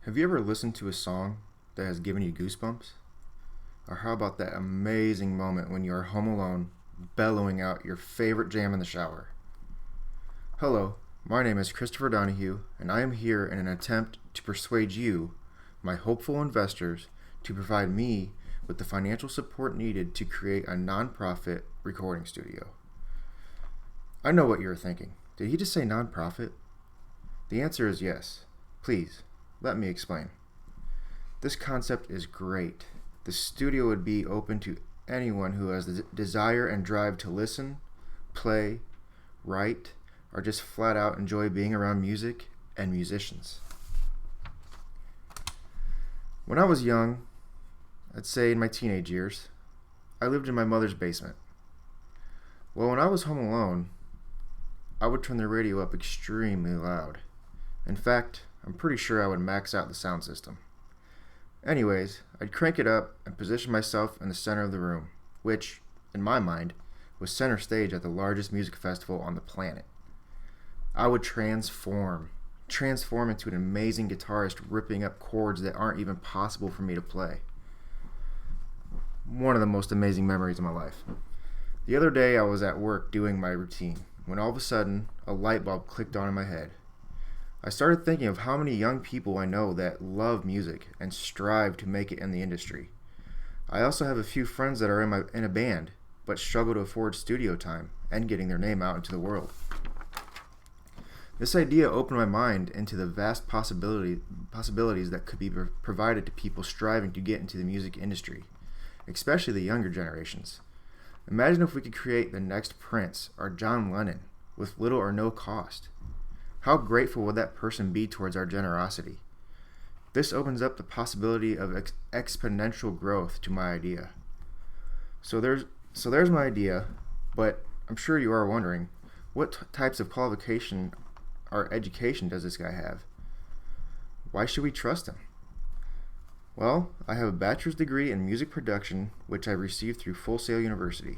Have you ever listened to a song that has given you goosebumps? Or how about that amazing moment when you are home alone, bellowing out your favorite jam in the shower? Hello, my name is Christopher Donahue, and I am here in an attempt to persuade you, my hopeful investors, to provide me with the financial support needed to create a nonprofit recording studio. I know what you're thinking. Did he just say nonprofit? The answer is yes. Please, let me explain. This concept is great. The studio would be open to anyone who has the desire and drive to listen, play, write, or just flat out enjoy being around music and musicians. When I was young, I'd say in my teenage years, I lived in my mother's basement. Well, when I was home alone, I would turn the radio up extremely loud. In fact, I'm pretty sure I would max out the sound system. Anyways, I'd crank it up and position myself in the center of the room, which, in my mind, was center stage at the largest music festival on the planet. I would transform into an amazing guitarist ripping up chords that aren't even possible for me to play. One of the most amazing memories of my life. The other day I was at work doing my routine when all of a sudden a light bulb clicked on in my head. I started thinking of how many young people I know that love music and strive to make it in the industry. I also have a few friends that are in a band but struggle to afford studio time and getting their name out into the world. This idea opened my mind into the vast possibilities that could be provided to people striving to get into the music industry, especially the younger generations. Imagine if we could create the next Prince or John Lennon with little or no cost. How grateful would that person be towards our generosity? This opens up the possibility of exponential growth to my idea. So there's my idea, but I'm sure you are wondering, what types of qualification or education does this guy have? Why should we trust him? Well, I have a bachelor's degree in music production, which I received through Full Sail University.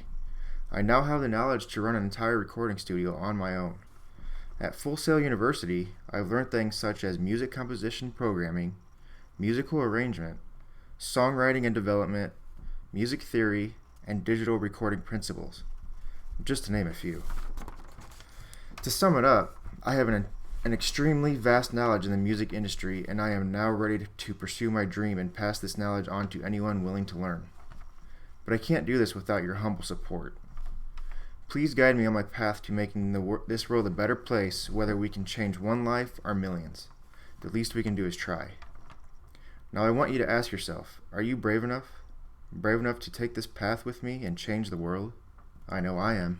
I now have the knowledge to run an entire recording studio on my own. At Full Sail University, I've learned things such as music composition programming, musical arrangement, songwriting and development, music theory, and digital recording principles, just to name a few. To sum it up, I have an extremely vast knowledge in the music industry, and I am now ready to pursue my dream and pass this knowledge on to anyone willing to learn. But I can't do this without your humble support. Please guide me on my path to making this world a better place, whether we can change one life or millions. The least we can do is try. Now I want you to ask yourself, are you brave enough? Brave enough to take this path with me and change the world? I know I am.